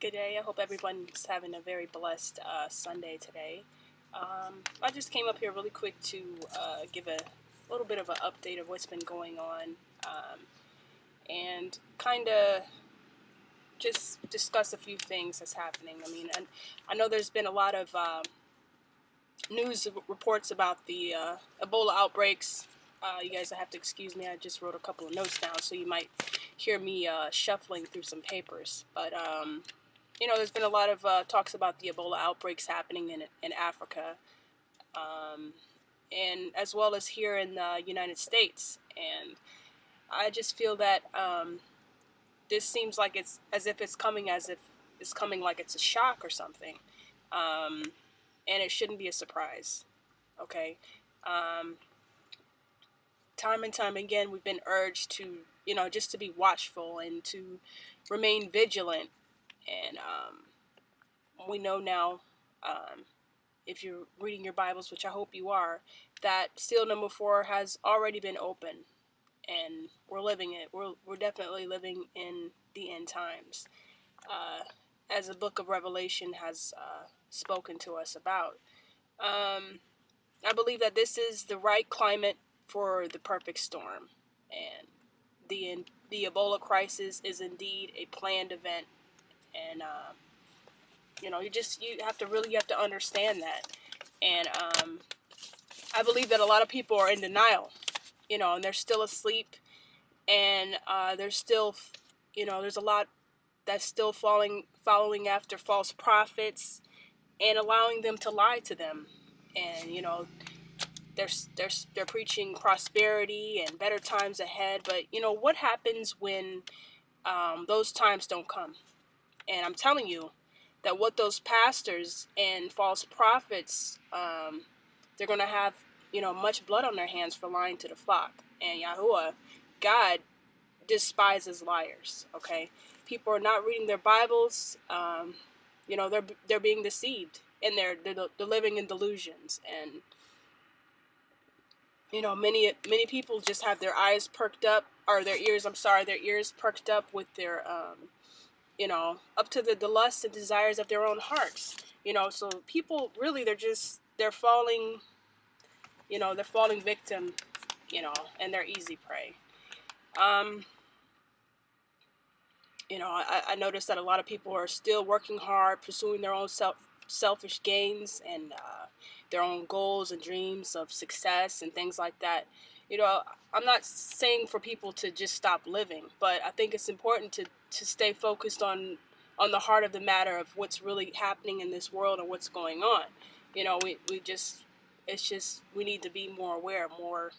Good day. I hope everyone's having a very blessed Sunday today. I just came up here really quick to give a little bit of an update of what's been going on and kind of just discuss a few things that's happening. And I know there's been a lot of news reports about the Ebola outbreaks. You guys have to excuse me. I just wrote a couple of notes down, so you might hear me shuffling through some papers. But there's been a lot of talks about the Ebola outbreaks happening in Africa, and as well as here in the United States. And I just feel that this seems like it's coming like it's a shock or something, and it shouldn't be a surprise. Okay, um, time and time again, we've been urged to just to be watchful and to remain vigilant, and we know now, if you're reading your Bibles, which I hope you are, that seal number 4 has already been opened, and we're living it. We're definitely living in the end times, as the book of Revelation has spoken to us about. I believe that this is the right climate for the perfect storm, and the Ebola crisis is indeed a planned event, and you have to understand that. And I believe that a lot of people are in denial, and they're still asleep, and there's still, there's a lot that's still following after false prophets and allowing them to lie to them, and they're preaching prosperity and better times ahead, but what happens when those times don't come? And I'm telling you that what those pastors and false prophets, they're going to have, much blood on their hands for lying to the flock. And Yahuwah, God, despises liars. Okay, people are not reading their Bibles. They're being deceived, and they're living in delusions. And many people just have their eyes perked up, or their ears. I'm sorry, their ears perked up with their up to the lusts and desires of their own hearts. So people really, they're falling, they're falling victim, and they're easy prey. I noticed that a lot of people are still working hard, pursuing their own selfish gains and their own goals and dreams of success and things like that. I'm not saying for people to just stop living, but I think it's important to stay focused on the heart of the matter of what's really happening in this world and what's going on. We need to be more aware, more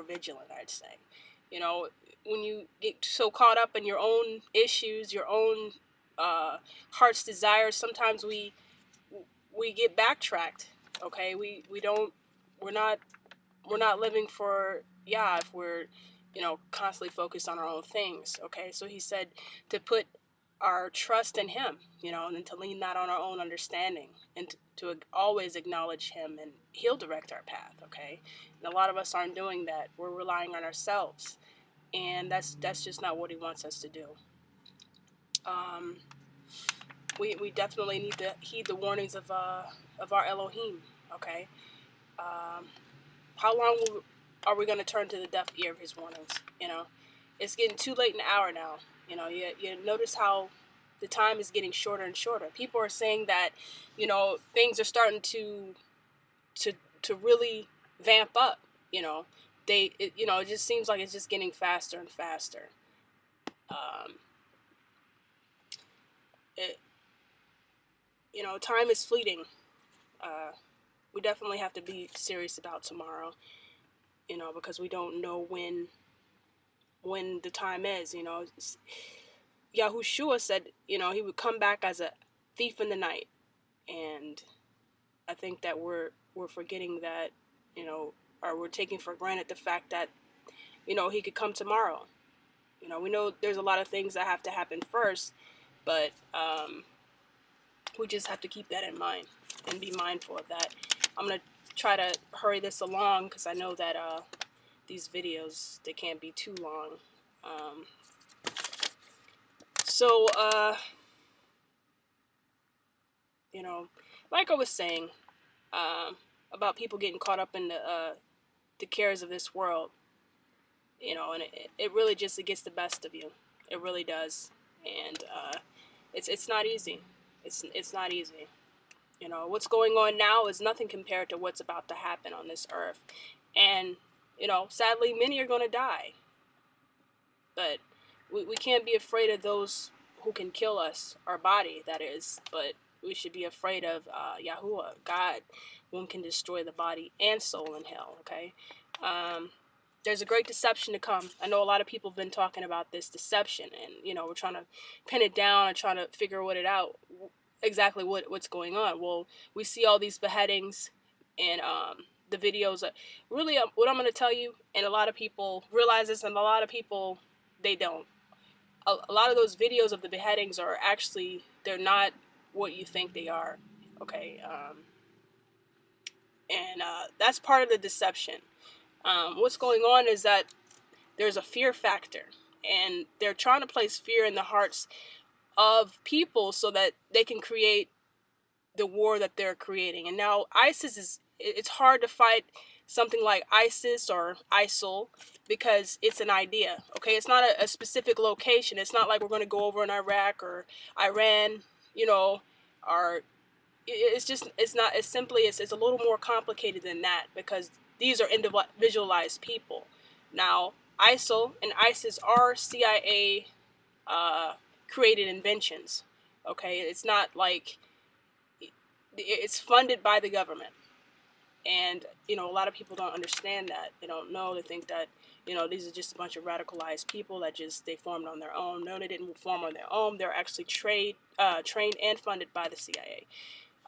vigilant, I'd say. When you get so caught up in your own issues, your own heart's desires, sometimes we get backtracked. Okay, we're not living for Yah if we're constantly focused on our own things. Okay, so he said to put our trust in him, and to lean not on our own understanding, and to always acknowledge him, and he'll direct our path. Okay, and a lot of us aren't doing that. We're relying on ourselves, and that's just not what he wants us to do. We definitely need to heed the warnings of our Elohim. Okay, how long are we going to turn to the deaf ear of his warnings? It's getting too late in the hour now. You notice how the time is getting shorter and shorter. People are saying that things are starting to really vamp up. It just seems like it's just getting faster and faster. Time is fleeting. We definitely have to be serious about tomorrow, because we don't know when the time is. Yahushua said, he would come back as a thief in the night, and I think that we're forgetting that, or we're taking for granted the fact that, he could come tomorrow. We know there's a lot of things that have to happen first, but we just have to keep that in mind and be mindful of that. I'm going to try to hurry this along because I know that these videos, they can't be too long. So like I was saying, um, about people getting caught up in the cares of this world, and it really just it gets the best of you. It really does, and it's not easy. It's not easy. What's going on now is nothing compared to what's about to happen on this earth, and sadly, many are going to die. But we can't be afraid of those who can kill us, our body, that is. But we should be afraid of Yahuwah, God, whom can destroy the body and soul in hell. Okay. Um, there's a great deception to come. I know a lot of people have been talking about this deception, and we're trying to pin it down and trying to figure it out exactly what's going on. Well, we see all these beheadings and the videos. Really, what I'm going to tell you, and a lot of people realize this, and a lot of people they don't. A lot of those videos of the beheadings are actually they're not what you think they are. Okay, and that's part of the deception. What's going on is that there's a fear factor, and they're trying to place fear in the hearts of people so that they can create the war that they're creating. And now it's hard to fight something like ISIS or ISIL because it's an idea. Okay, it's not a specific location. It's not like we're going to go over in Iraq or Iran, or it's a little more complicated than that, because these are individualized people. Now, ISIL and ISIS are CIA created inventions. Okay, it's not like it's funded by the government, and a lot of people don't understand that. They don't know. They think that these are just a bunch of radicalized people that just they formed on their own. No, they didn't form on their own. They're actually trained and funded by the CIA.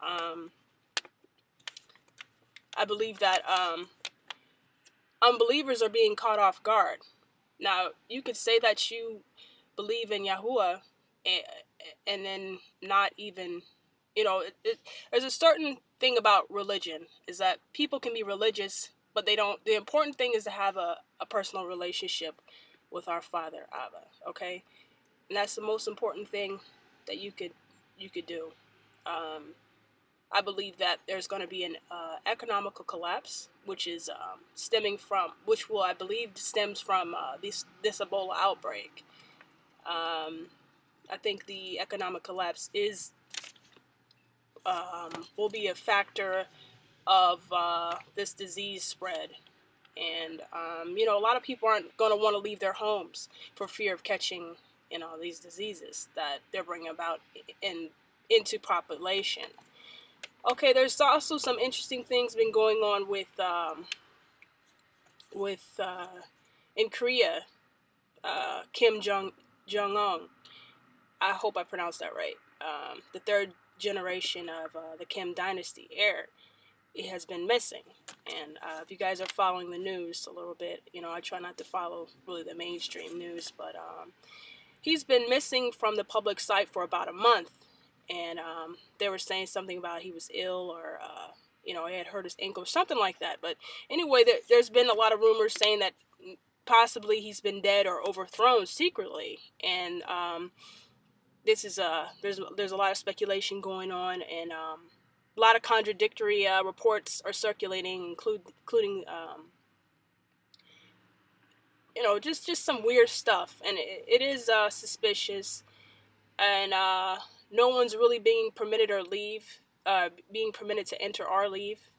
I believe that unbelievers are being caught off guard. Now, you could say that you believe in Yahuwah, and then not even, there's a certain thing about religion, is that people can be religious, but they don't. The important thing is to have a personal relationship with our Father, Abba, okay? And that's the most important thing that you could do. I believe that there's going to be an economical collapse, which is which I believe stems from this Ebola outbreak. I think the economic collapse will be a factor of this disease spread, and a lot of people aren't going to want to leave their homes for fear of catching these diseases that they're bringing about into population. Okay, there's also some interesting things been going on with in Korea, Kim Jong Un. I hope I pronounced that right. The third generation of the Kim dynasty heir, it has been missing. And if you guys are following the news a little bit, I try not to follow really the mainstream news, but he's been missing from the public sight for about a month. And they were saying something about he was ill, or he had hurt his ankle or something like that. But anyway, there's been a lot of rumors saying that possibly he's been dead or overthrown secretly. And this is there's a lot of speculation going on, and a lot of contradictory reports are circulating, including just some weird stuff, and it is suspicious, and no one's really being permitted to enter or leave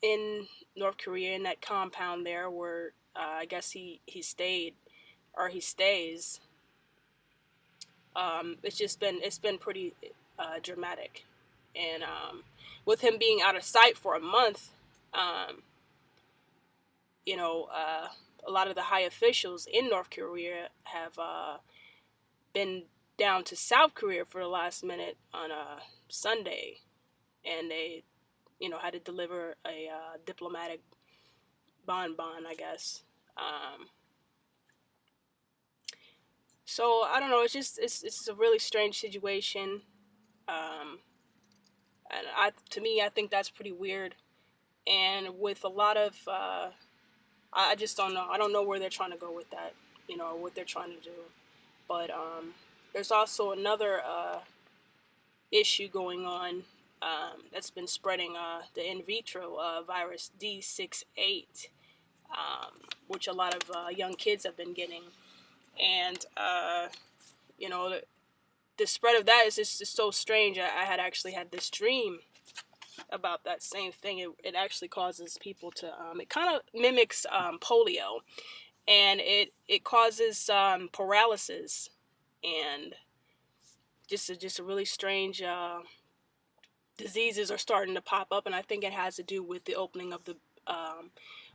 in North Korea, in that compound there where I guess he stayed, or he stays. It's been pretty dramatic, and with him being out of sight for a month, um, a lot of the high officials in North Korea have been down to South Korea for the last minute on a Sunday, and they had to deliver a diplomatic bonbon, I guess. So I don't know. It's a really strange situation. Um, and to me, I think that's pretty weird. And with a lot of, I just don't know. I don't know where they're trying to go with that. What they're trying to do. But there's also another issue going on that's been spreading the in vitro virus D68, which a lot of young kids have been getting. And, you know, the spread of that is just so strange. I had actually had this dream about that same thing. It actually causes people to, it kind of mimics polio, and it causes paralysis, and just a really strange diseases are starting to pop up, and I think it has to do with the opening of the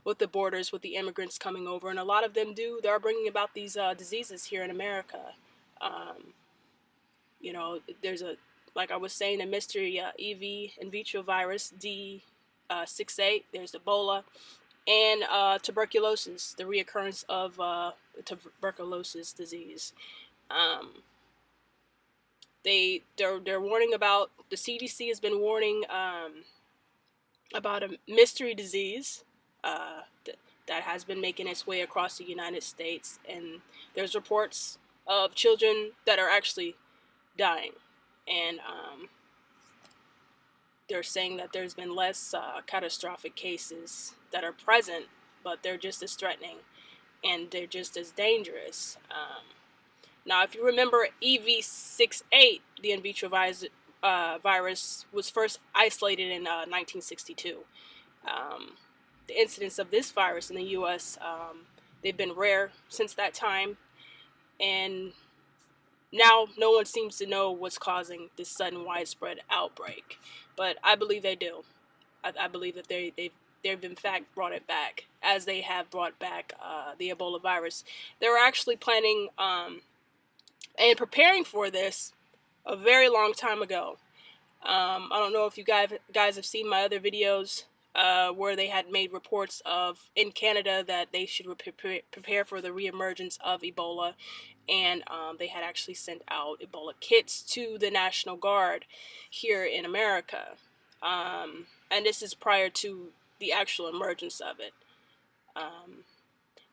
with the borders, with the immigrants coming over, and a lot of them they're bringing about these diseases here in America. Um, you know, there's a, like I was saying, the mystery EV in vitro virus D68. There's Ebola and tuberculosis, the reoccurrence of tuberculosis disease. Um, they're warning about, the CDC has been warning about a mystery disease that has been making its way across the United States, and there's reports of children that are actually dying, and they're saying that there's been less catastrophic cases that are present, but they're just as threatening and they're just as dangerous. Now, if you remember EV68, the in vitro virus was first isolated in 1962. The incidence of this virus in the U.S., they've been rare since that time, and now no one seems to know what's causing this sudden widespread outbreak. But I believe they do. I believe that they've in fact brought it back, as they have brought back the Ebola virus. They were actually planning and preparing for this a very long time ago. I don't know if you guys have seen my other videos where they had made reports of, in Canada, that they should prepare for the reemergence of Ebola, and they had actually sent out Ebola kits to the National Guard here in America. And this is prior to the actual emergence of it.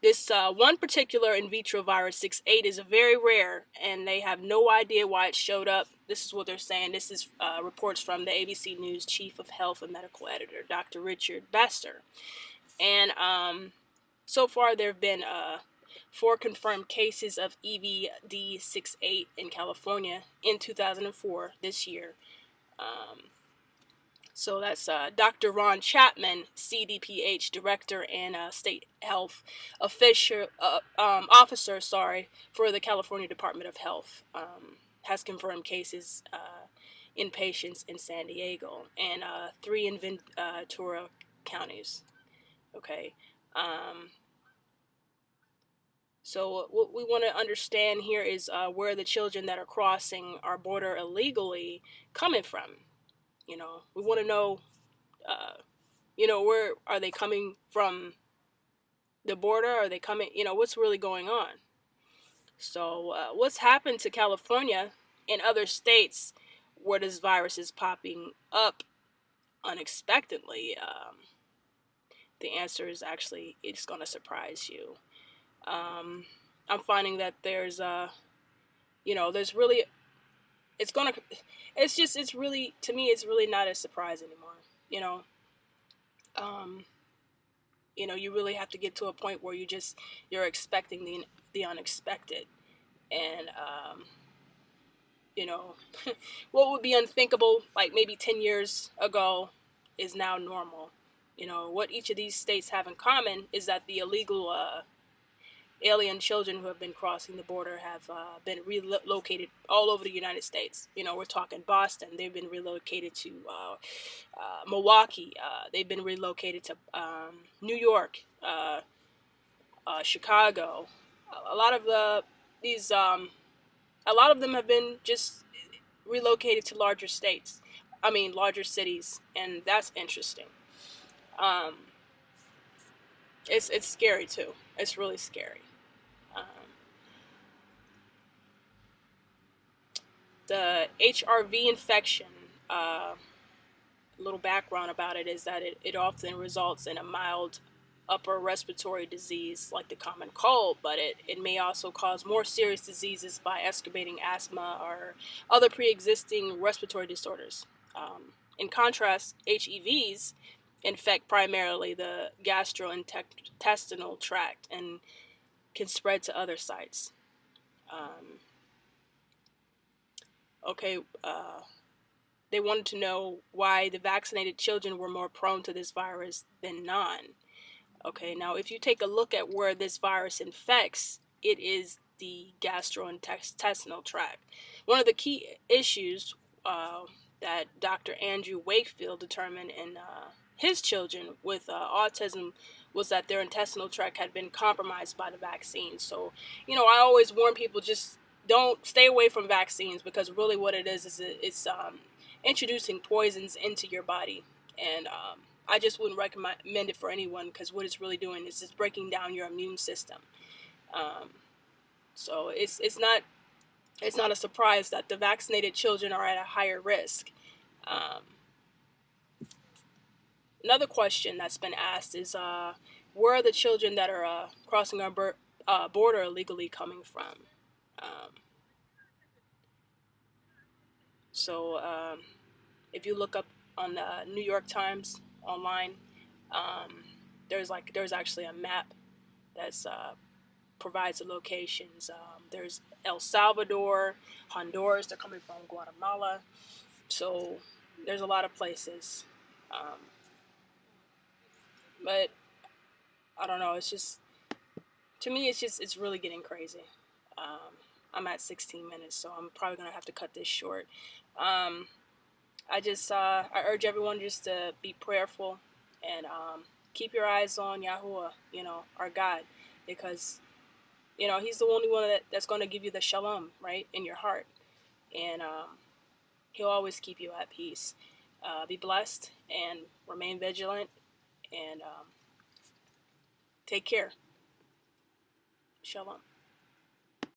This one particular in vitro virus 68 is very rare, and they have no idea why it showed up. This is what they're saying. This is reports from the ABC News Chief of Health and Medical Editor, Dr. Richard Bester. And so far, there have been 4 confirmed cases of EVD68 in California in 2004, this year. So that's Dr. Ron Chapman, CDPH Director and State Health Officer, for the California Department of Health, has confirmed cases in patients in San Diego and 3 in Ventura counties. Okay. So what we want to understand here is where the children that are crossing our border illegally coming from. You know, we want to know, where are they coming from? The border? Are they coming? What's really going on? So, what's happened to California and other states where this virus is popping up unexpectedly? The answer is actually, it's going to surprise you. I'm finding that there's there's really, it's really, to me, it's really not a surprise anymore. You really have to get to a point where you're expecting the unexpected, and what would be unthinkable like maybe 10 years ago is now normal. What each of these states have in common is that the illegal alien children who have been crossing the border have been relocated all over the United States. We're talking Boston. They've been relocated to Milwaukee. They've been relocated to New York, Chicago. A lot of a lot of them have been just relocated to larger cities, and that's interesting. Um, it's scary too. It's really scary. Um, the HRV infection, a little background about it is that it often results in a mild upper respiratory disease like the common cold, but it may also cause more serious diseases by exacerbating asthma or other pre-existing respiratory disorders. In contrast, HEVs infect primarily the gastrointestinal tract and can spread to other sites. Um, okay, they wanted to know why the vaccinated children were more prone to this virus than non. Okay, now if you take a look at where this virus infects, it is the gastrointestinal tract. One of the key issues that Dr. Andrew Wakefield determined in his children with autism was that their intestinal tract had been compromised by the vaccine. So, I always warn people, just don't stay away from vaccines, because really what it is it's introducing poisons into your body. And I just wouldn't recommend it for anyone, because what it's really doing is just breaking down your immune system. Um, so it's not a surprise that the vaccinated children are at a higher risk. Um, Another question that's been asked is, where are the children that are crossing our border illegally coming from? Um, so if you look up on the New York Times online, um, there's actually a map that's provides the locations. There's El Salvador, Honduras. They're coming from Guatemala. So there's a lot of places. Um, but I don't know. It's just, to me, it's really getting crazy. Um, I'm at 16 minutes, so I'm probably gonna have to cut this short. Um, I urge everyone just to be prayerful and keep your eyes on Yahuwah, our God, because He's the only one that's going to give you the shalom, right, in your heart, and He'll always keep you at peace. Be blessed and remain vigilant, and take care. Shalom.